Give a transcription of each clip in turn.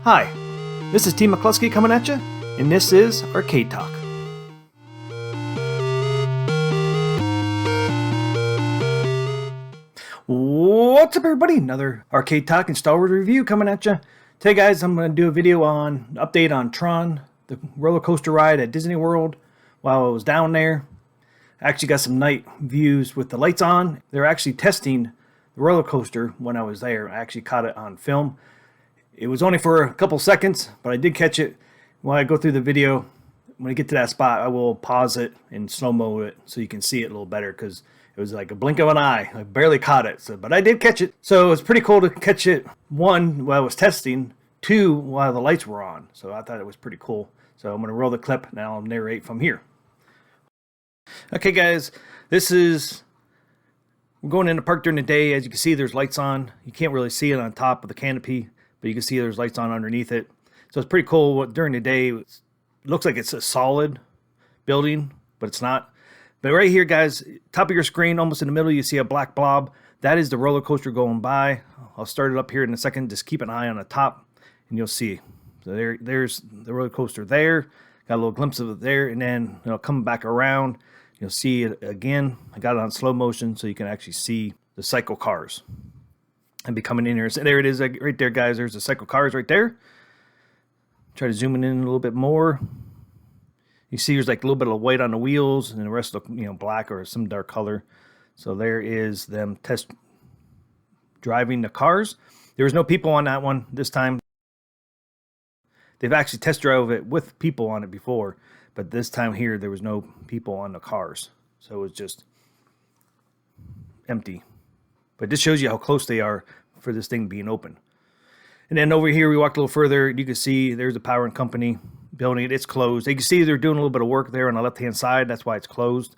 Hi, this is T. McCluskey coming at you, and this is Arcade Talk. What's up, everybody? Another Arcade Talk and Star Wars review coming at you. Today, guys, I'm going to do a video on update on TRON, the roller coaster ride at Disney World. While I was down there, I actually got some night views with the lights on. They're actually testing the roller coaster when I was there. I actually caught it on film. It was only for a couple seconds, but I did catch it. While I go through the video, when I get to that spot, I will pause it and slow-mo it so you can see it a little better, because it was like a blink of an eye. I barely caught it, but I did catch it. So it's pretty cool to catch it, one, while I was testing, two, while the lights were on. So I thought it was pretty cool. So I'm going to roll the clip, and I'll narrate from here. Okay, guys, we're going in the park during the day. As you can see, there's lights on. You can't really see it on top of the canopy, but you can see there's lights on underneath it. So it's pretty cool. During the day, it looks like it's a solid building, but it's not. But right here, guys, top of your screen, almost in the middle, you see a black blob. That is the roller coaster going by. I'll start it up here in a second. Just keep an eye on the top, and you'll see. So there's the roller coaster there. Got a little glimpse of it there, and then it'll come back around. You'll see it again. I got it on slow motion so you can actually see the cycle cars and be coming in here. So there it is right there, guys. There's the cycle cars right there. Try to zoom in a little bit more. You see there's like a little bit of white on the wheels, and the rest look, black or some dark color. So there is them test driving the cars. There was no people on that one this time. They've actually test drove it with people on it before, but this time here there was no people on the cars. So it was just empty. But this shows you how close they are for this thing being open. And then over here, we walked a little further. You can see there's a power and company building. It's closed. You can see they're doing a little bit of work there on the left-hand side. That's why it's closed.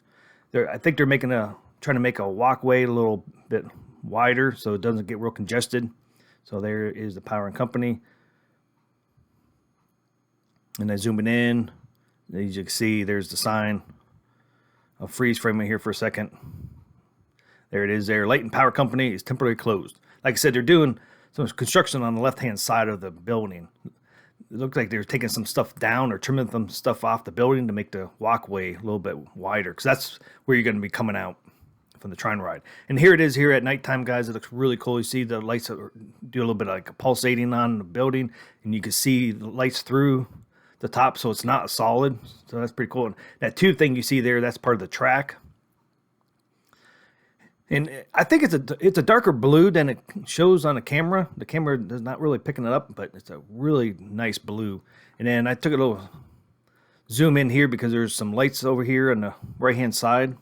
I think they're trying to make a walkway a little bit wider so it doesn't get real congested. So there is the power and company. And then zooming in, as you can see, there's the sign. I'll freeze frame it here for a second. There it is there. Light and Power Company is temporarily closed. Like I said, they're doing some construction on the left-hand side of the building. It looked like they were taking some stuff down or trimming some stuff off the building to make the walkway a little bit wider, because that's where you're going to be coming out from the TRON ride. And here it is here at nighttime, guys. It looks really cool. You see the lights do a little bit of like pulsating on the building, and you can see the lights through the top, so it's not solid. So that's pretty cool. And that tube thing you see there, that's part of the track. And I think it's a darker blue than it shows on the camera. The camera is not really picking it up, but it's a really nice blue. And then I took a little zoom in here because there's some lights over here on the right-hand side.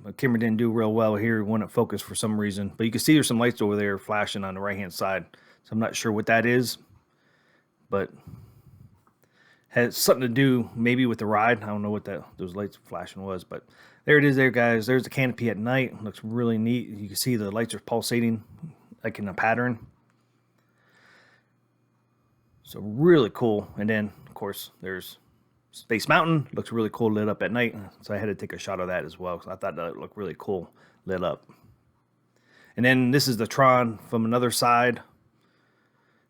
My camera didn't do real well here when it focused for some reason. But you can see there's some lights over there flashing on the right-hand side. So I'm not sure what that is, but has something to do maybe with the ride. I don't know what those lights flashing was, but there it is there, guys. There's the canopy at night. It looks really neat. You can see the lights are pulsating like in a pattern. So really cool. And then, of course, there's Space Mountain. Looks really cool lit up at night. So I had to take a shot of that as well, because I thought that looked really cool lit up. And then this is the TRON from another side.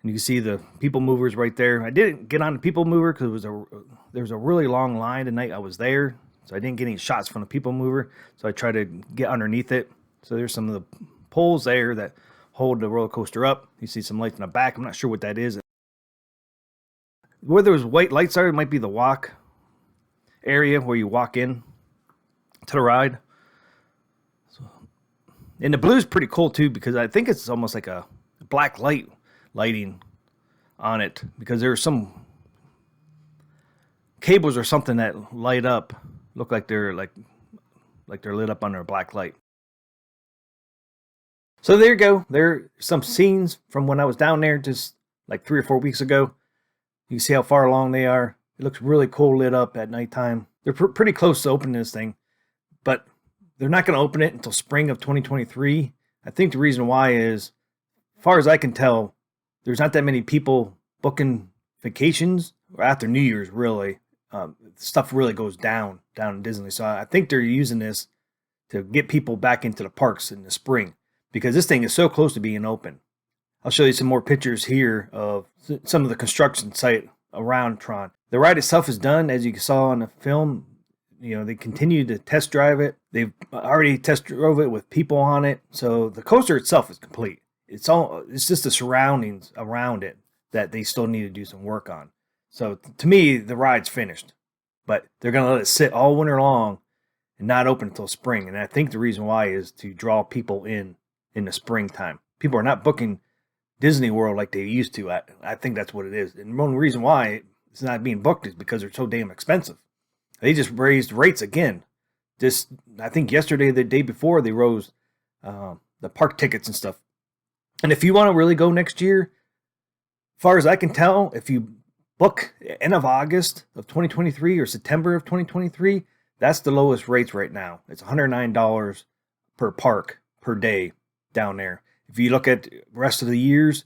And you can see the people movers right there. I didn't get on the people mover because there was a really long line the night I was there. So I didn't get any shots from the people mover. So I tried to get underneath it. So there's some of the poles there that hold the roller coaster up. You see some lights in the back. I'm not sure what that is. Where those white lights are, it might be the walk area where you walk in to the ride. And the blue is pretty cool too, because I think it's almost like a black lighting on it, because there's some cables or something that light up, look like they're they're lit up under a black light. So there you go. There are some scenes from when I was down there just like 3 or 4 weeks ago. You can see how far along they are. It looks really cool lit up at nighttime. They're pretty close to opening this thing, but they're not going to open it until spring of 2023. I think the reason why is, as far as I can tell, there's not that many people booking vacations after New Year's, really. Stuff really goes down in Disney. So I think they're using this to get people back into the parks in the spring, because this thing is so close to being open. I'll show you some more pictures here of some of the construction site around Tron. The ride itself is done, as you saw in the film. You know, they continue to test drive it. They've already test drove it with people on it. So the coaster itself is complete. It's just the surroundings around it that they still need to do some work on. So to me, the ride's finished, but they're going to let it sit all winter long and not open until spring. And I think the reason why is to draw people in the springtime. People are not booking Disney World like they used to. I think that's what it is. And one reason why it's not being booked is because they're so damn expensive. They just raised rates again. Just, I think yesterday, the day before, they rose the park tickets and stuff. And if you want to really go next year, as far as I can tell, if you book end of August of 2023 or September of 2023, that's the lowest rates right now. It's $109 per park per day down there. If you look at the rest of the years,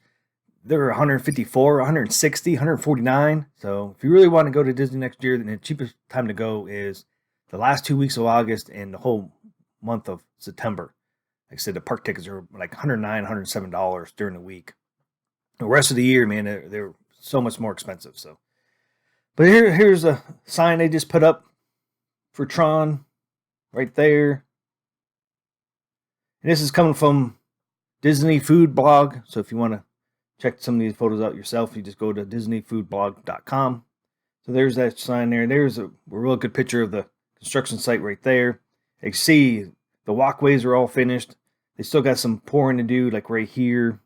they're 154, 160, 149. So if you really want to go to Disney next year, then the cheapest time to go is the last 2 weeks of August and the whole month of September. Like I said, the park tickets are like $109, $107 during the week. The rest of the year, man, they're so much more expensive. So, but here's a sign they just put up for Tron right there. And this is coming from Disney Food Blog. So if you want to check some of these photos out yourself, you just go to disneyfoodblog.com. So there's that sign there. There's a real good picture of the construction site right there. You can see the walkways are all finished. They still got some pouring to do, like right here.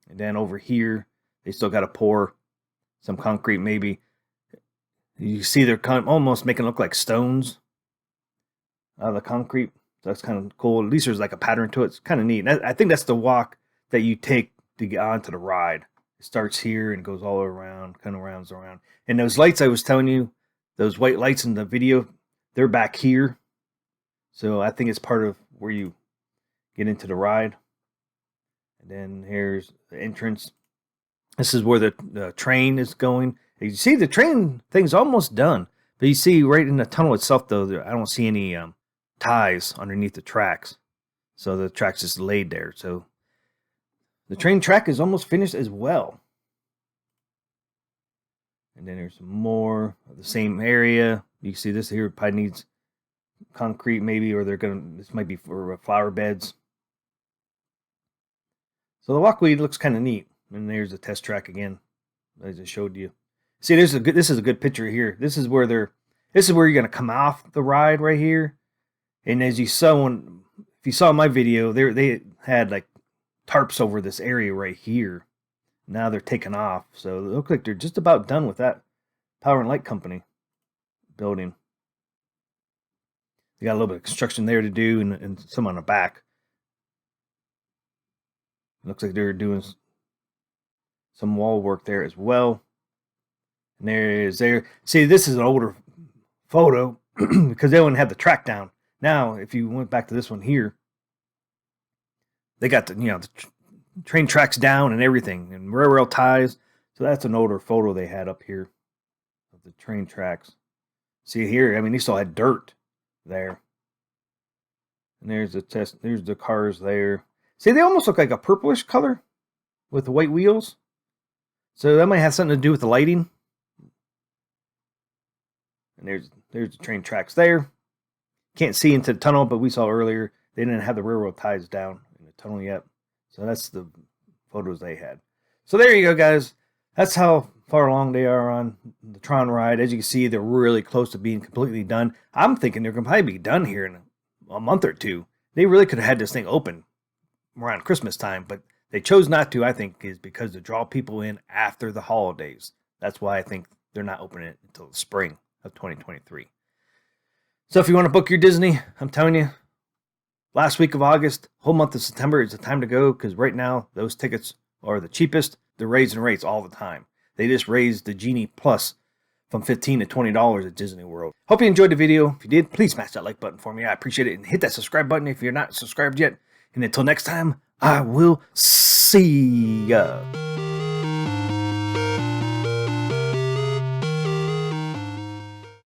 And then over here, they still got to pour some concrete maybe. You see they're kind of almost making it look like stones out of the concrete. So that's kind of cool. At least there's like a pattern to it. It's kind of neat. And I think that's the walk that you take to get onto the ride. It starts here and goes all around, kind of rounds around. And those lights I was telling you, those white lights in the video, they're back here. So I think it's part of where you get into the ride. And then here's the entrance. This is where the train is going. You see the train thing's almost done. But you see right in the tunnel itself, though, I don't see any ties underneath the tracks. So the track's just laid there. So the train track is almost finished as well. And then there's some more of the same area. You can see this here probably needs concrete maybe, or this might be for flower beds. So the walkway looks kind of neat. And there's the test track again, as I showed you. See, this is a good picture here. This is where you're going to come off the ride right here. And as you saw if you saw my video, they had like tarps over this area right here. Now they're taken off. So it looks like they're just about done with that Power and Light Company building. They got a little bit of construction there to do and some on the back. Looks like they're doing some wall work there as well. And there. See, this is an older photo because they wouldn't have the track down. Now, if you went back to this one here, they got the train tracks down and everything, and railroad ties. So that's an older photo they had up here of the train tracks. See here, I mean, they still had dirt there. And there's the cars there. See, they almost look like a purplish color with the white wheels. So that might have something to do with the lighting. And there's the train tracks there. Can't see into the tunnel, but we saw earlier they didn't have the railroad ties down in the tunnel yet. So that's the photos they had. So there you go, guys. That's how far along they are on the Tron ride. As you can see, they're really close to being completely done. I'm thinking they're going to probably be done here in a month or two. They really could have had this thing open around Christmas time, but they chose not to, I think, is because to draw people in after the holidays. That's why I think they're not opening it until the spring of 2023. So if you want to book your Disney, I'm telling you, last week of August, whole month of September is the time to go, because right now those tickets are the cheapest. They're raising rates all the time. They just raised the Genie Plus from $15 to $20 at Disney World. Hope you enjoyed the video. If you did, please smash that like button for me. I appreciate it. And hit that subscribe button if you're not subscribed yet. And until next time, I will see ya.